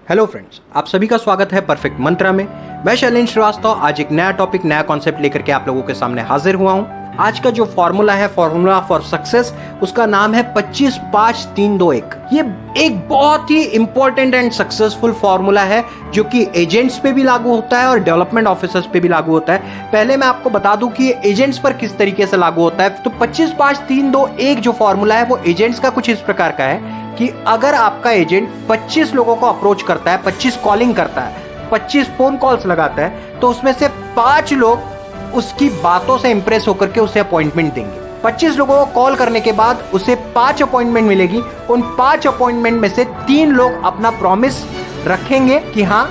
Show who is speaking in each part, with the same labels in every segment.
Speaker 1: Hello friends, आप सभी का स्वागत है परफेक्ट मंत्रा में। मैं शैलेंद्र श्रीवास्तव आज एक नया टॉपिक, नया कॉन्सेप्ट लेकर के आप लोगों के सामने हाजिर हुआ हूं। आज का जो फॉर्मूला है, फॉर्मूला फॉर सक्सेस, उसका नाम है 25-5-3-2-1। ये एक बहुत ही इंपॉर्टेंट एंड सक्सेसफुल फॉर्मूला है जो कि एजेंट्स पे भी लागू होता है और डेवलपमेंट ऑफिसर्स पे भी लागू होता है। पहले मैं आपको बता दूं कि एजेंट्स पर किस तरीके से लागू होता है। तो 25-5-3-2-1 जो फॉर्मूला है वो एजेंट्स का कुछ इस प्रकार का है कि अगर आपका एजेंट 25 लोगों को अप्रोच करता है, 25 कॉलिंग करता है, 25 फोन कॉल्स लगाता है, तो उसमें से 5 लोग उसकी बातों से इंप्रेस होकर के उसे अपॉइंटमेंट देंगे। 25 लोगों को कॉल करने के बाद उसे 5 अपॉइंटमेंट मिलेगी। उन 5 अपॉइंटमेंट में से 3 लोग अपना प्रॉमिस रखेंगे कि हाँ,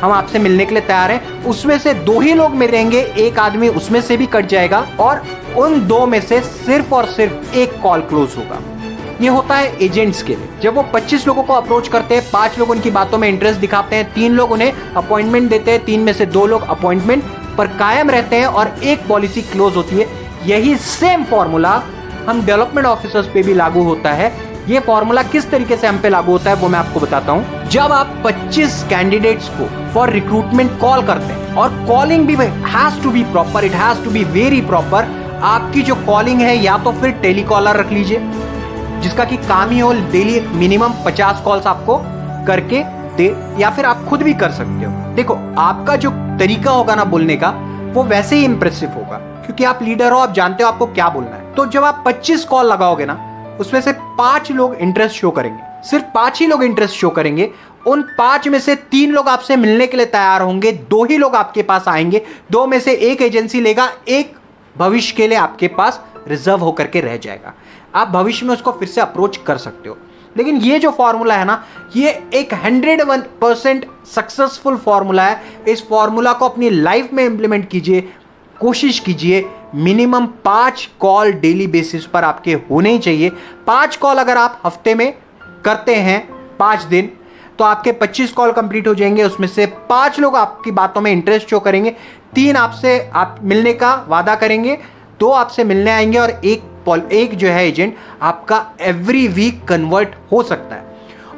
Speaker 1: हम आपसे मिलने के लिए तैयार हैं। उसमें से 2 ही लोग मिलेंगे, एक आदमी उसमें से भी कट जाएगा और उन 2 में से सिर्फ और सिर्फ एक कॉल क्लोज होगा। ये होता है एजेंट्स के लिए। जब वो 25 लोगों को अप्रोच करते हैं, 5 लोग उनकी बातों में इंटरेस्ट दिखाते हैं, 3 लोग उन्हें अपॉइंटमेंट देते हैं, 3 में से 2 लोग अपॉइंटमेंट पर कायम रहते हैं और एक पॉलिसी क्लोज होती है। यही सेम फॉर्मूला हम डेवलपमेंट ऑफिसर्स पे भी लागू होता है। ये फॉर्मूला किस तरीके से हम पे लागू होता है वो मैं आपको बताता हूं। जब आप 25 कैंडिडेट्स को फॉर रिक्रूटमेंट कॉल करते हैं, और कॉलिंग भी has to be proper, it has to be very proper. आपकी जो कॉलिंग है, या तो फिर टेलीकॉलर रख लीजिए जिसका कि काम ही हो डेली मिनिमम 50 कॉल्स आपको करके दे, या फिर आप खुद भी कर सकते हो। देखो, आपका जो तरीका होगा ना बोलने का, वो वैसे ही इंप्रेसिव होगा क्योंकि आप लीडर हो, आप जानते हो आपको क्या बोलना है। तो जब आप 25 कॉल लगाओगे ना, उसमें से 5 लोग इंटरेस्ट शो करेंगे, सिर्फ 5 ही लोग इंटरेस्ट शो करेंगे। उन 5 में से 3 लोग आपसे मिलने के लिए तैयार होंगे, 2 ही लोग आपके पास आएंगे। 2 में से एक एजेंसी लेगा, एक भविष्य के लिए आपके पास रिजर्व होकर के रह जाएगा। आप भविष्य में उसको फिर से अप्रोच कर सकते हो। लेकिन ये जो फॉर्मूला है ना, ये एक 101% सक्सेसफुल फॉर्मूला है। इस फॉर्मूला को अपनी लाइफ में इंप्लीमेंट कीजिए, कोशिश कीजिए। मिनिमम 5 कॉल डेली बेसिस पर आपके होने ही चाहिए। 5 कॉल अगर आप हफ्ते में करते हैं 5 दिन, तो आपके 25 कॉल कंप्लीट हो जाएंगे। उसमें से 5 लोग आपकी बातों में इंटरेस्ट शो करेंगे, 3 आपसे आप मिलने का वादा करेंगे, 2 आपसे मिलने आएंगे और एक जो है एजेंट आपका एवरी वीक कन्वर्ट हो सकता है।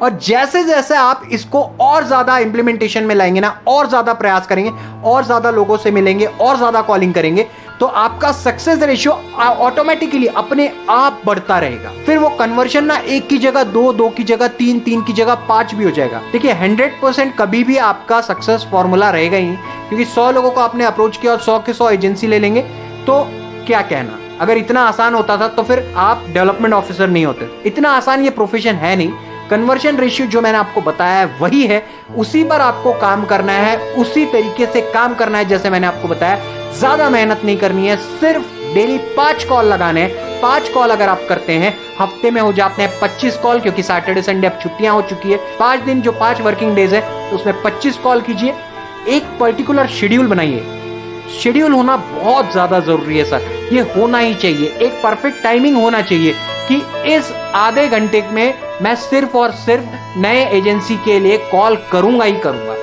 Speaker 1: और जैसे जैसे आप इसको और ज्यादा इंप्लीमेंटेशन में लाएंगे ना, और ज्यादा प्रयास करेंगे, और ज्यादा लोगों से मिलेंगे, और ज्यादा कॉलिंग करेंगे, तो आपका सक्सेस रेशियो ऑटोमेटिकली अपने आप बढ़ता रहेगा। फिर वो कन्वर्शन ना 1 की जगह 2, 2 की जगह 3, 3 की जगह 5 भी हो जाएगा। देखिए, 100% कभी भी आपका सक्सेस फॉर्मूला रहेगा ही, क्योंकि 100 लोगों को आपने अप्रोच किया और 100 के 100 एजेंसी ले लेंगे, तो क्या कहना। अगर इतना आसान होता था तो फिर आप डेवलपमेंट ऑफिसर नहीं होते। इतना आसान ये प्रोफेशन है नहीं। कन्वर्शन रेशियो जो मैंने आपको बताया है वही है, उसी पर आपको काम करना है, उसी तरीके से काम करना है जैसे मैंने आपको बताया। ज्यादा मेहनत नहीं करनी है, सिर्फ डेली 5 कॉल लगाने हैं। 5 कॉल अगर आप करते हैं, हफ्ते में हो जाते हैं 25 कॉल, क्योंकि सैटरडे संडे अब छुट्टियां हो चुकी है। 5 दिन जो 5 वर्किंग डेज है, उसमें 25 कॉल कीजिए। एक पर्टिकुलर शेड्यूल बनाइए। शेड्यूल होना बहुत ज्यादा जरूरी है सर, ये होना ही चाहिए। एक परफेक्ट टाइमिंग होना चाहिए कि इस आधे घंटे में मैं सिर्फ और सिर्फ नए एजेंसी के लिए कॉल करूंगा ही करूंगा।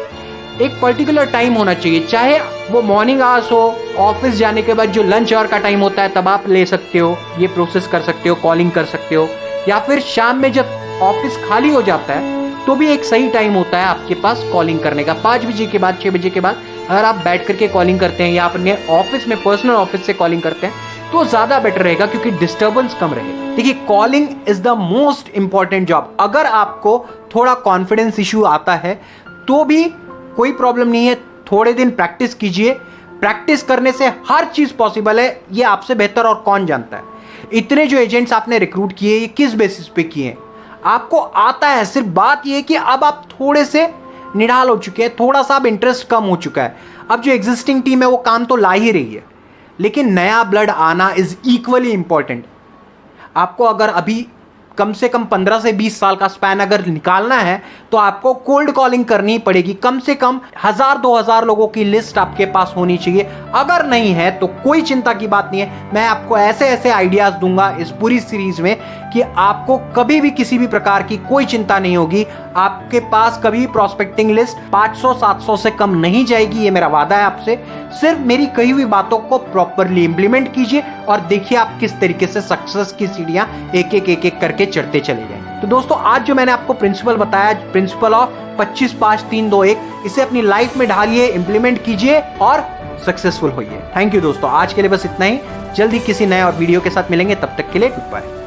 Speaker 1: एक पर्टिकुलर टाइम होना चाहिए, चाहे वो मॉर्निंग आवर्स हो, ऑफिस जाने के बाद जो लंच आवर का टाइम होता है तब आप ले सकते हो, ये प्रोसेस कर सकते हो, कॉलिंग कर सकते हो, या फिर शाम में जब ऑफिस खाली हो जाता है तो भी एक सही टाइम होता है आपके पास कॉलिंग करने का। 5 बजे के बाद, 6 बजे के बाद अगर आप बैठ करके कॉलिंग करते हैं या अपने ऑफिस में पर्सनल ऑफिस से कॉलिंग करते हैं तो ज्यादा बेटर रहेगा, क्योंकि डिस्टर्बेंस कम रहेगा। देखिए, calling is the most important job. अगर आपको थोड़ा कॉन्फिडेंस इश्यू आता है तो भी कोई प्रॉब्लम नहीं है, थोड़े दिन प्रैक्टिस कीजिए। प्रैक्टिस करने से हर चीज पॉसिबल है, ये आपसे बेहतर और कौन जानता है। इतने जो एजेंट्स आपने रिक्रूट किए, ये किस बेसिस पे किए, आपको आता है। सिर्फ बात ये कि अब आप थोड़े से निढाल हो चुके हैं, थोड़ा सा अब इंटरेस्ट कम हो चुका है। अब जो एग्जिस्टिंग टीम है वो काम तो ला ही रही है, लेकिन नया ब्लड आना इज इक्वली इंपॉर्टेंट। आपको अगर अभी कम से कम 15 से 20 साल का स्पैन अगर निकालना है तो आपको कोल्ड कॉलिंग करनी पड़ेगी। कम से कम 1000-2000 लोगों की लिस्ट आपके पास होनी चाहिए। अगर नहीं है तो कोई चिंता की बात नहीं है, मैं आपको ऐसे ऐसे आइडियाज दूंगा इस पूरी सीरीज में कि आपको कभी भी किसी भी प्रकार की कोई चिंता नहीं होगी। आपके पास कभी प्रॉस्पेक्टिंग लिस्ट 500-700 से कम नहीं जाएगी, ये मेरा वादा है आपसे। सिर्फ मेरी कही हुई बातों को प्रॉपरली इंप्लीमेंट कीजिए और देखिए आप किस तरीके से सक्सेस की सीढ़ियां एक एक करके चढ़ते चले जाएंगे। तो दोस्तों आज जो मैंने आपको प्रिंसिपल बताया, प्रिंसिपल ऑफ 25-5-3-2-1, इसे अपनी लाइफ में ढालिए, इंप्लीमेंट कीजिए और सक्सेसफुल होइए। थैंक यू दोस्तों, आज के लिए बस इतना ही। जल्दी किसी नए और वीडियो के साथ मिलेंगे, तब तक के लिए गुड बाय।